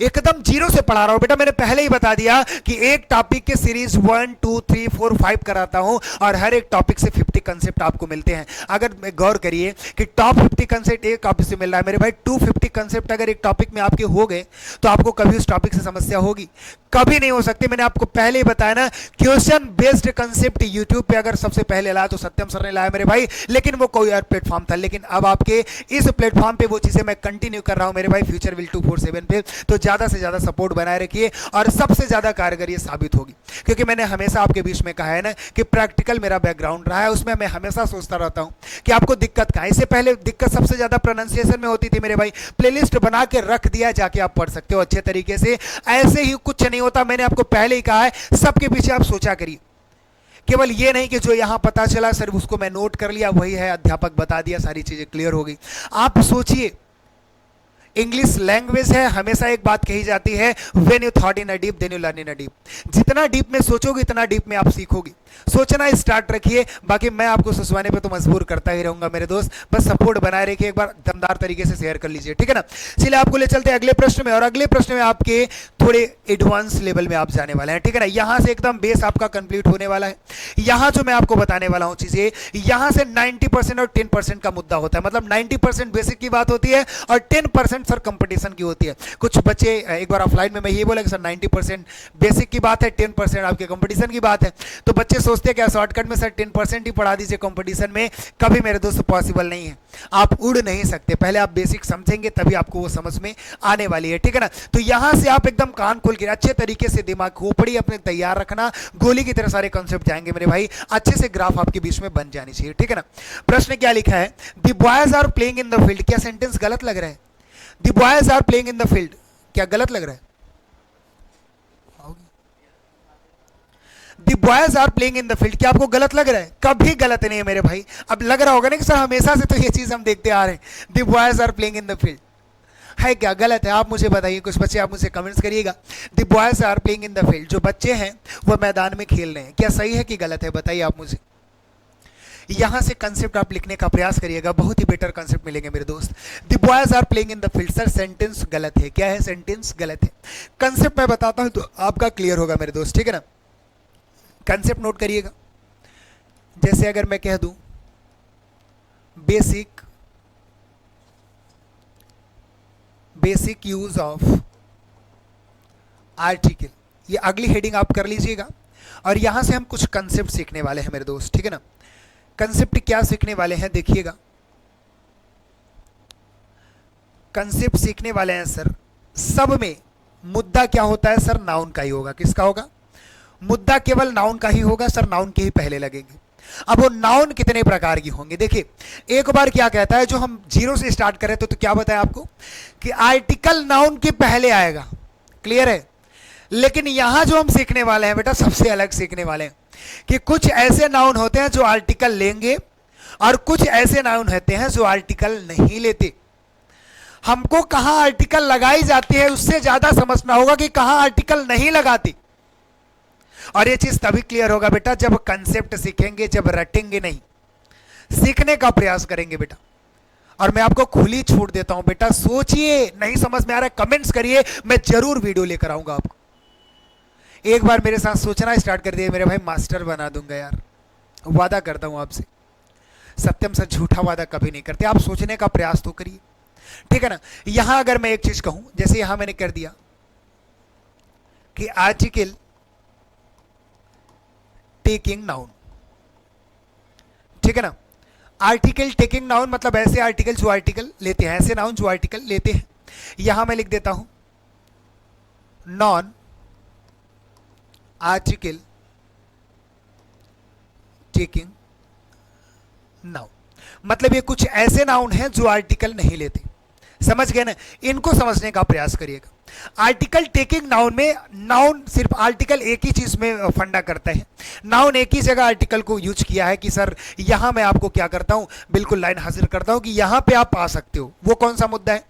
एकदम जीरो से पढ़ा रहा हूं बेटा, मैंने पहले ही बता दिया कि एक टॉपिक के सीरीज 1 2 3 4 5 कराता हूं और हर एक टॉपिक से 50 कंसेप्ट आपको मिलते हैं। अगर गौर करिए कि टॉप 50 कंसेप्ट एक टॉपिक से मिल रहा है मेरे भाई, 250 कंसेप्ट अगर एक टॉपिक में आपके हो गए तो आपको कभी उस टॉपिक से समस्या होगी, कभी नहीं हो सकती। मैंने आपको पहले ही बताया ना, क्वेश्चन बेस्ड कंसेप्ट यूट्यूब पे अगर सबसे पहले लाया तो सत्यम सर ने लाया मेरे भाई, लेकिन वो कोई और प्लेटफॉर्म था। लेकिन अब आपके इस प्लेटफॉर्म पे वो चीजें मैं कंटिन्यू कर रहा हूं मेरे भाई, फ्यूचर विल 247 पे। तो ज्यादा से ज्यादा सपोर्ट बनाए रखिए और सबसे ज्यादा कारगर ये साबित होगी, क्योंकि मैंने हमेशा आपके बीच में कहा है ना कि प्रैक्टिकल मेरा बैकग्राउंड रहा है, उसमें मैं हमेशा सोचता रहता हूं कि आपको दिक्कत कहां। इससे पहले दिक्कत सबसे ज्यादा प्रोनाउंसिएशन में होती थी मेरे भाई, प्लेलिस्ट बना के रख दिया, जाके आप पढ़ सकते हो अच्छे तरीके से। ऐसे ही कुछ नहीं होता, मैंने आपको पहले ही कहा है, सबके पीछे आप सोचा करिए। केवल ये नहीं कि जो यहां पता चला सर उसको मैं नोट कर लिया, वही है, अध्यापक बता दिया, सारी चीजें क्लियर हो गई। आप सोचिए, इंग्लिश लैंग्वेज है, हमेशा एक बात कही जाती है, when you thought in a deep then you learn in a deep. जितना डीप में सोचोगे इतना डीप में आप सीखोगे। सोचना स्टार्ट रखिए, बाकी मैं आपको सुसवाने पे तो मजबूर करता ही रहूंगा मेरे दोस्त, बस सपोर्ट बनाए रखिए, एक बार दमदार तरीके से शेयर कर लीजिए, ठीक है ना। चलिए आपको ले चलते हैं अगले प्रश्न में, और अगले प्रश्न में आपके थोड़े एडवांस लेवल में आप जाने वाले हैं, ठीक है ना। यहां से एकदम बेस आपका कंप्लीट होने वाला है। यहां जो मैं आपको बताने वाला हूं चीजें, यहां से 90% और 10% का मुद्दा होता है, मतलब 90% बेसिक की बात होती है और 10% सर कंपटीशन की होती है। कुछ बच्चे एक बार ऑफलाइन में मैं ये बोला कि सर 90% बेसिक की बात है, 10% आपके कंपटीशन की बात है, तो बच्चे सोचते हैं क्या शॉर्टकट में सर 10% ही पढ़ा दीजिए कंपटीशन में। कभी मेरे दोस्त पॉसिबल नहीं है, आप उड़ नहीं सकते, पहले आप बेसिक समझेंगे तभी आपको वो समझ में आने वाली है, ठीक है ना। तो यहां से आप एकदम कान खोल के अच्छे तरीके से दिमाग खोपड़ी अपने तैयार रखना, गोली की तरह सारे कॉन्सेप्ट जाएंगे मेरे भाई, अच्छे से ग्राफ आपके बीच में बन जानी चाहिए, ठीक है ना। प्रश्न क्या लिखा है, the boys are playing in the field, क्या सेंटेंस गलत लग रहा है, the boys are playing in the field, क्या गलत लग रहा है, the boys are playing in the field, क्या आपको गलत लग रहा है, कभी गलत नहीं है मेरे भाई। अब लग रहा होगा ना कि सर हमेशा से तो ये चीज हम देखते आ रहे हैं, the boys are playing in the field, है क्या गलत है, आप मुझे बताइए, कुछ बच्चे आप मुझे कमेंट्स करिएगा। The boys are playing in the field, जो बच्चे हैं वो मैदान में खेल रहे हैं, क्या सही है कि गलत है, बताइए आप मुझे। यहां से कंसेप्ट आप लिखने का प्रयास करिएगा, बहुत ही बेटर कंसेप्ट मिलेंगे मेरे दोस्त। The boys are playing in the field, sir sentence गलत है। क्या है? सेंटेंस गलत है। कंसेप्ट मैं बताता हूं तो आपका क्लियर होगा मेरे दोस्त, ठीक है ना। कंसेप्ट नोट करिएगा। जैसे अगर मैं कह दूं बेसिक यूज ऑफ आर्टिकल, ये अगली हेडिंग आप कर लीजिएगा। और यहां से हम कुछ कंसेप्ट सीखने वाले हैं मेरे दोस्त, ठीक है ना। कंसेप्ट क्या सीखने वाले हैं देखिएगा। कंसेप्ट सीखने वाले हैं सर, सब में मुद्दा क्या होता है सर? नाउन का ही होगा। किसका होगा? मुद्दा केवल नाउन का ही होगा सर, नाउन के ही पहले लगेंगे। अब वो नाउन कितने प्रकार की होंगे देखिए। एक बार क्या कहता है, जो हम जीरो से स्टार्ट करें तो क्या बताया आपको कि आर्टिकल नाउन के पहले आएगा। क्लियर है? लेकिन यहां जो हम सीखने वाले हैं बेटा, सबसे अलग सीखने वाले हैं कि कुछ ऐसे नाउन होते हैं जो आर्टिकल लेंगे और कुछ ऐसे नाउन होते हैं जो आर्टिकल नहीं लेते। हमको कहां आर्टिकल लगाई जाती है उससे ज्यादा समझना होगा कि कहां आर्टिकल नहीं लगाती। और ये चीज तभी क्लियर होगा बेटा जब कंसेप्ट सीखेंगे, जब रटेंगे नहीं, सीखने का प्रयास करेंगे बेटा। और मैं आपको खुली छूट देता हूं बेटा, सोचिए, नहीं समझ में आ रहा है कमेंट्स करिए, मैं जरूर वीडियो लेकर आऊंगा आपको। एक बार मेरे साथ सोचना स्टार्ट कर दिए मेरे भाई, मास्टर बना दूंगा यार, वादा करता हूं आपसे। सत्यम सर झूठा वादा कभी नहीं करते, आप सोचने का प्रयास तो करिए, ठीक है ना। यहां अगर मैं एक चीज कहूं, जैसे यहां मैंने कर दिया कि आर्टिकल टेकिंग नाउन, ठीक है ना। आर्टिकल टेकिंग नाउन मतलब ऐसे आर्टिकल जो आर्टिकल लेते हैं, ऐसे नाउन जो आर्टिकल लेते हैं। यहां मैं लिख देता हूं नॉन आर्टिकल टेकिंग नाउन, मतलब ये कुछ ऐसे नाउन हैं जो आर्टिकल नहीं लेते। समझ गए ना? इनको समझने का प्रयास करिएगा। आर्टिकल टेकिंग नाउन में नाउन सिर्फ आर्टिकल एक ही चीज में फंडा करता है। नाउन एक ही जगह आर्टिकल को यूज किया है कि सर यहां मैं आपको क्या करता हूं, बिल्कुल लाइन हाजिर करता हूं कि यहां पे आप आ सकते हो। वो कौन सा मुद्दा है?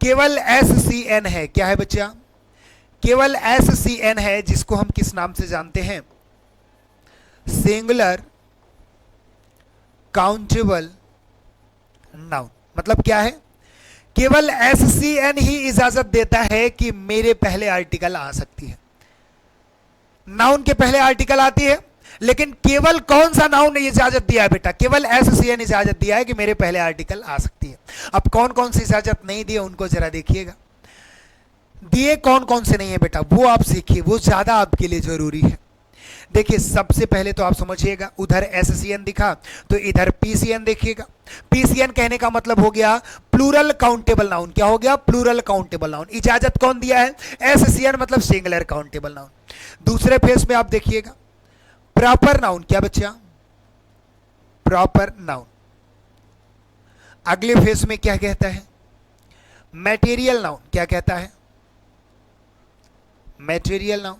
केवल SCN है। क्या है बच्चा? केवल SCN है, जिसको हम किस नाम से जानते हैं? Singular countable noun. मतलब क्या है? केवल SCN ही इजाजत देता है कि मेरे पहले आर्टिकल आ सकती है। नाउन के पहले आर्टिकल आती है, लेकिन केवल कौन सा नाउन ने इजाजत दिया है बेटा? केवल SCN इजाजत दिया है कि मेरे पहले आर्टिकल आ सकती है। अब कौन कौन सी इजाजत नहीं दी है उनको जरा देखिएगा। दिए कौन कौन से नहीं है बेटा, वो आप सीखिए, वो ज्यादा आपके लिए जरूरी है। देखिए सबसे पहले तो आप समझिएगा, उधर SCN दिखा तो इधर PCN देखिएगा। PCN कहने का मतलब हो गया प्लूरल काउंटेबल नाउन। क्या हो गया? Plural countable noun. इजाजत कौन दिया है? SCN मतलब सिंगुलर काउंटेबल नाउन। दूसरे फेज में आप देखिएगा प्रॉपर नाउन। क्या बच्चा? Proper noun. अगले फेज में क्या कहता है? Material noun. क्या कहता है? Material noun.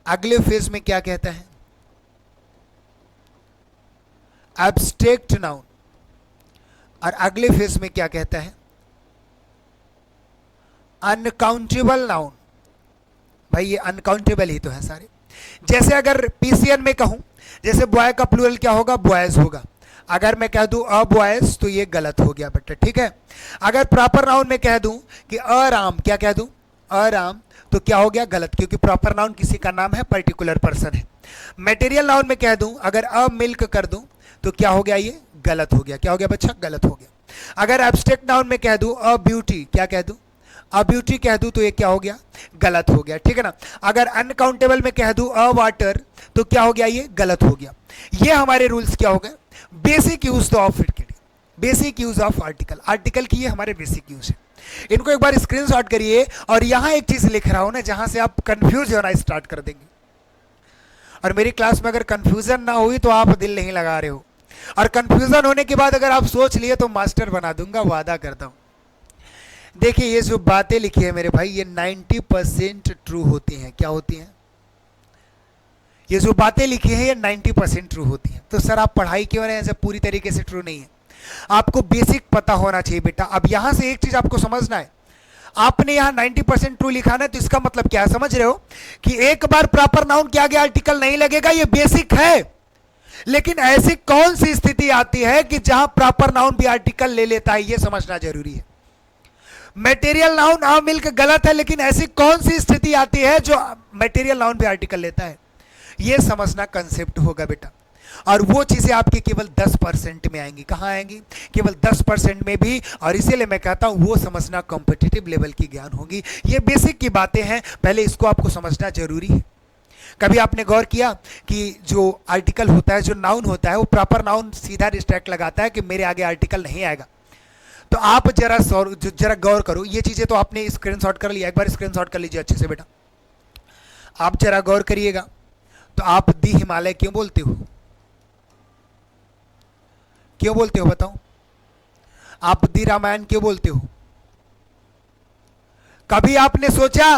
अगले फेज में क्या कहता है? Abstract noun. और अगले फेज में क्या कहता है? Uncountable noun. भाई ये अनकाउंटेबल ही तो है सारे। जैसे अगर PCN में कहूं, जैसे बॉय का प्लूरल क्या होगा? बॉयज होगा। अगर मैं कह दूं अ बॉयज तो ये गलत हो गया बेटा, ठीक है। अगर प्रॉपर नाउन में कह दूं कि अराम, क्या कह दूं? अराम, तो क्या हो गया? गलत, क्योंकि प्रॉपर नाउन किसी का नाम है, पर्टिकुलर पर्सन है। मटेरियल नाउन में कह दूं, अगर अ मिल्क कर दूं तो क्या हो गया? ये गलत हो गया। क्या हो गया बच्चा? गलत हो गया। अगर एब्स्ट्रैक्ट नाउन में कह दूं अ ब्यूटी, क्या कह दूं? अ ब्यूटी कह दूं तो ये क्या हो गया? गलत हो गया, ठीक है ना। अगर अनकाउंटेबल में कह दूं अ वाटर तो क्या हो गया? ये गलत हो गया। ये हमारे रूल्स क्या हो गए? Basic use of article, basic use of article. Article की ये हमारे बेसिक यूज है। इनको एक बार स्क्रीनशॉट करिए और यहां एक चीज लिख रहा हूं ना, जहां से आप कंफ्यूज होना स्टार्ट कर देंगे। और मेरी क्लास में अगर कंफ्यूजन ना हुई तो आप दिल नहीं लगा रहे हो, और कंफ्यूजन होने के बाद अगर आप सोच लिए तो मास्टर बना दूंगा, वादा करता हूं। देखिए ये जो बातें लिखी है मेरे भाई, ये 90% ट्रू होती हैं। क्या होती हैं? ये जो बातें लिखी हैं ये 90% ट्रू होती हैं। तो सर आप पढ़ाई क्यों रहे हैं जब पूरी तरीके से ट्रू नहीं है? आपको बेसिक पता होना चाहिए बेटा। अब यहां से एक चीज आपको समझना है, आपने यहां 90% ट्रू लिखा ना, तो इसका मतलब क्या है? समझ रहे हो कि एक बार प्रॉपर नाउन के आगे आर्टिकल नहीं लगेगा, ये बेसिक है। लेकिन ऐसी कौन सी स्थिति आती है कि जहां प्रॉपर नाउन भी आर्टिकल ले लेता है, यह समझना जरूरी है। मटेरियल नाउन आ मिलकर गलत है, लेकिन ऐसी कौन सी स्थिति आती है जो मटेरियल नाउन भी आर्टिकल लेता है, यह समझना कंसेप्ट होगा बेटा। और वो चीजें आपकी केवल 10% में आएंगी। कहां आएंगी? केवल 10% में भी। और इसीलिए मैं कहता हूं वो समझना कॉम्पिटिटिव लेवल की ज्ञान होगी। ये बेसिक की बातें हैं, पहले इसको आपको समझना जरूरी है। कभी आपने गौर किया कि जो आर्टिकल होता है, जो नाउन होता है, वो प्रॉपर नाउन सीधा रिस्ट्रैक्ट लगाता है कि मेरे आगे आर्टिकल नहीं आएगा। तो आप जरा गौर करो, ये चीजें तो आपने स्क्रीनशॉट कर लिया, एक बार स्क्रीनशॉट कर लीजिए अच्छे से बेटा। आप जरा गौर करिएगा, तो आप दी हिमालय क्यों बोलते हो? क्यों बोलते हो बताओ? आप दी रामायण क्यों बोलते हो? कभी आपने सोचा?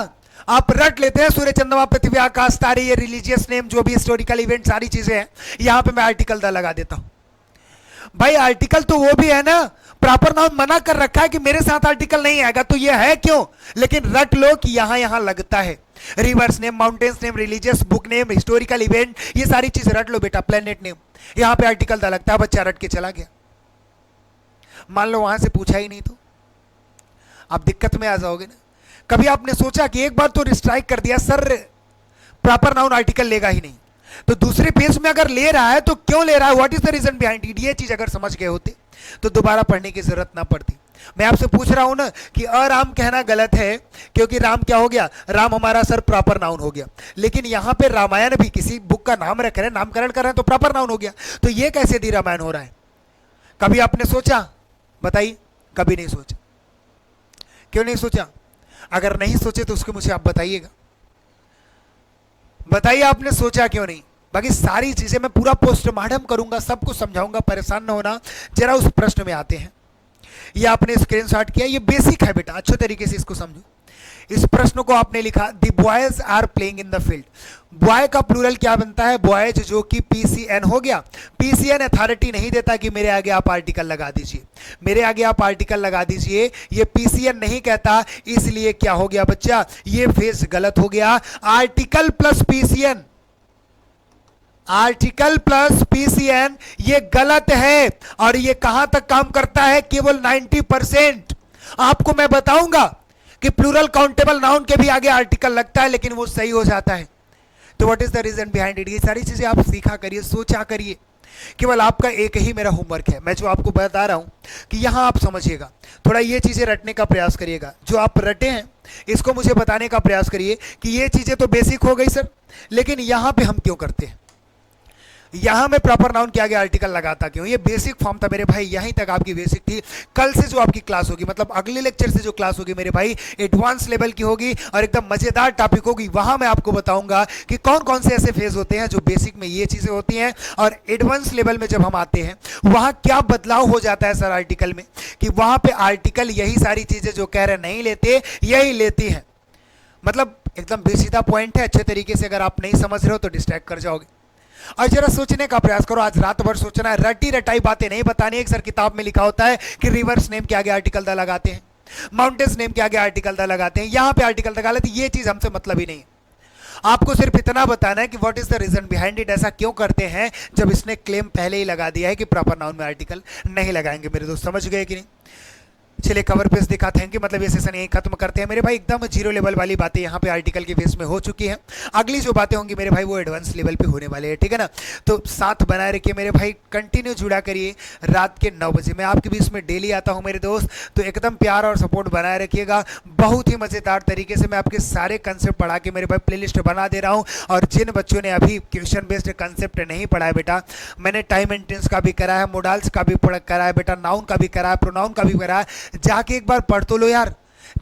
आप रट लेते हैं सूर्य चंद्रमा पृथ्वी आकाश तारे, ये रिलीजियस नेम जो भी हिस्टोरिकल इवेंट सारी चीजें हैं, यहां पे मैं आर्टिकल द लगा देता हूं। भाई आर्टिकल तो वो भी है ना, प्रॉपर नाउन मना कर रखा है कि मेरे साथ आर्टिकल नहीं आएगा, तो ये है क्यों? लेकिन रट लो कि यहां यहां लगता है। Reverse name, mountains name, religious book name, historical event, ये सारी चीज रट लो बेटा। प्लेनेट नेम, यहां पे आर्टिकल द लगता है, बच्चा रट के चला गया। मान लो वहां से पूछा ही नहीं तो आप दिक्कत में आ जाओगे ना। कभी आपने सोचा कि एक बार तो रिस्ट्राइक कर दिया सर, प्रॉपर नाउन आर्टिकल लेगा ही नहीं, तो दूसरे पेज में अगर ले रहा है तो क्यों ले रहा है? What is the reason behind it? ये चीज अगर समझ गए होते तो दोबारा पढ़ने की जरूरत ना पड़ती। मैं आपसे पूछ रहा हूं ना कि अराम कहना गलत है, क्योंकि राम क्या हो गया? राम हमारा सर प्रॉपर नाउन हो गया। लेकिन यहां पे रामायण भी किसी बुक का नाम रख रहे हैं, नामकरण कर रहे हैं, तो प्रॉपर नाउन हो गया। तो ये कैसे दी रामायण हो रहा है? कभी आपने सोचा? बताइए। कभी नहीं सोचा। क्यों नहीं सोचा? अगर नहीं सोचे तो उसको मुझे आप बताइएगा। बताइए आपने सोचा क्यों नहीं? बाकी सारी चीजें मैं पूरा पोस्टमार्टम करूंगा, सबको समझाऊंगा, परेशान ना होना। जरा उस प्रश्न में आते हैं। ये आपने स्क्रीनशॉट किया, ये बेसिक है बेटा, अच्छे तरीके से इसको समझो। इस प्रश्न को आपने लिखा, the boys are playing in the field. Boy का प्लूरल क्या बनता है? बॉयज, जो कि पीसीएन हो गया। पीसीएन अथॉरिटी नहीं देता कि मेरे आगे आप आर्टिकल लगा दीजिए, मेरे आगे आप आर्टिकल लगा दीजिए, ये पीसीएन नहीं कहता। इसलिए क्या हो गया बच्चा? ये फेज गलत हो गया। Article plus PCN, article plus PCN ये गलत है। और ये कहां तक काम करता है? केवल 90%। आपको मैं बताऊंगा कि प्लूरल काउंटेबल नाउन के भी आगे आर्टिकल लगता है, लेकिन वो सही हो जाता है। तो what is the reason behind it? ये सारी चीजें आप सीखा करिए, सोचा करिए। केवल आपका एक ही मेरा होमवर्क है, मैं जो आपको बता रहा हूं कि यहां आप समझिएगा, थोड़ा ये चीजें रटने का प्रयास करिएगा। जो आप रटे हैं इसको मुझे बताने का प्रयास करिए कि ये चीजें तो बेसिक हो गई सर, लेकिन यहां पे हम क्यों करते हैं? यहां मैं प्रॉपर नाउन के आगे आर्टिकल लगाता क्यों? ये बेसिक फॉर्म था मेरे भाई, यहीं तक आपकी बेसिक थी। कल से जो आपकी क्लास होगी, मतलब अगले लेक्चर से जो क्लास होगी मेरे भाई, एडवांस लेवल की होगी और एकदम मजेदार टॉपिक होगी। वहां मैं आपको बताऊंगा कि कौन कौन से ऐसे फेज होते हैं जो बेसिक में ये चीजें होती हैं, और एडवांस लेवल में जब हम आते हैं वहां क्या बदलाव हो जाता है सर आर्टिकल में, कि वहां पे आर्टिकल यही सारी चीजें जो कह रहे नहीं लेते, यही लेती है। मतलब एकदम बेसीधा पॉइंट है, अच्छे तरीके से अगर आप नहीं समझ रहे हो तो डिस्ट्रैक्ट कर जाओगे। और जरा सोचने का प्रयास करो, आज रात भर सोचना है, रटी रटाई बातें नहीं बतानी। एक सर किताब में लिखा होता है कि रिवर्स नेम के आगे आर्टिकल द लगाते हैं, माउंटेन्स नेम के आगे आर्टिकल द लगाते हैं, यहां पे आर्टिकल लगा लेते। ये चीज हमसे मतलब ही नहीं है। आपको सिर्फ इतना बताना है कि what is the reason behind it, ऐसा क्यों करते हैं, जब इसने क्लेम पहले ही लगा दिया है कि प्रॉपर नाउन में आर्टिकल नहीं लगाएंगे। मेरे दोस्त समझ गए कि नहीं? चलिए कवर पेज दिखा, थैंक यू। मतलब ये सेशन यही खत्म करते हैं मेरे भाई। एकदम जीरो लेवल वाली बातें यहाँ पे आर्टिकल के बेस में हो चुकी हैं। अगली जो बातें होंगी मेरे भाई वो एडवांस लेवल पे होने वाले हैं, ठीक है ना? तो साथ बनाए रखिए मेरे भाई, कंटिन्यू जुड़ा करिए। रात के 9 बजे मैं आपके बीच में डेली आता हूँ मेरे दोस्त, तो एकदम प्यार और सपोर्ट बनाए रखिएगा। बहुत ही मज़ेदार तरीके से मैं आपके सारे कंसेप्ट पढ़ा के मेरे भाई प्लेलिस्ट बना दे रहा हूँ। और जिन बच्चों ने अभी क्वेश्चन बेस्ड कंसेप्ट नहीं पढ़ा है बेटा, मैंने टाइम एंड टेंस का भी करा है, मोडाल्स का भी करा है बेटा, नाउन का भी करा है, प्रोनाउन का भी करा है। जाके एक बार पढ़ तो लो यार,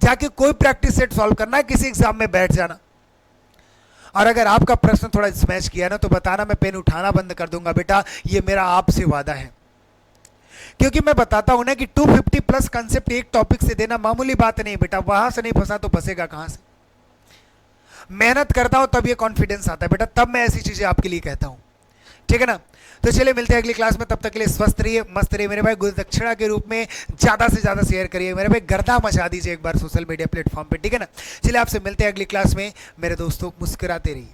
जाके कोई प्रैक्टिस सेट सॉल्व करना है, किसी एग्जाम में बैठ जाना। और अगर आपका प्रश्न थोड़ा स्मैश किया ना तो बताना, मैं पेन उठाना बंद कर दूंगा बेटा, ये मेरा आपसे वादा है। क्योंकि मैं बताता हूं ना कि 250 प्लस कंसेप्ट एक टॉपिक से देना मामूली बात नहीं बेटा। वहां से नहीं फंसा तो फंसेगा कहां से? मेहनत करता हूं तब ये कॉन्फिडेंस आता है बेटा, तब मैं ऐसी चीजें आपके लिए कहता हूं, ठीक है ना? तो चलिए मिलते हैं अगली क्लास में, तब तक के लिए स्वस्थ रहिए, मस्त रहिए मेरे भाई। गुरु दक्षिणा के रूप में ज्यादा से ज्यादा शेयर करिए मेरे भाई, गर्दा मचा दीजिए एक बार सोशल मीडिया प्लेटफॉर्म पे, ठीक है ना? चलिए आपसे मिलते हैं अगली क्लास में मेरे दोस्तों, मुस्कुराते रहिए।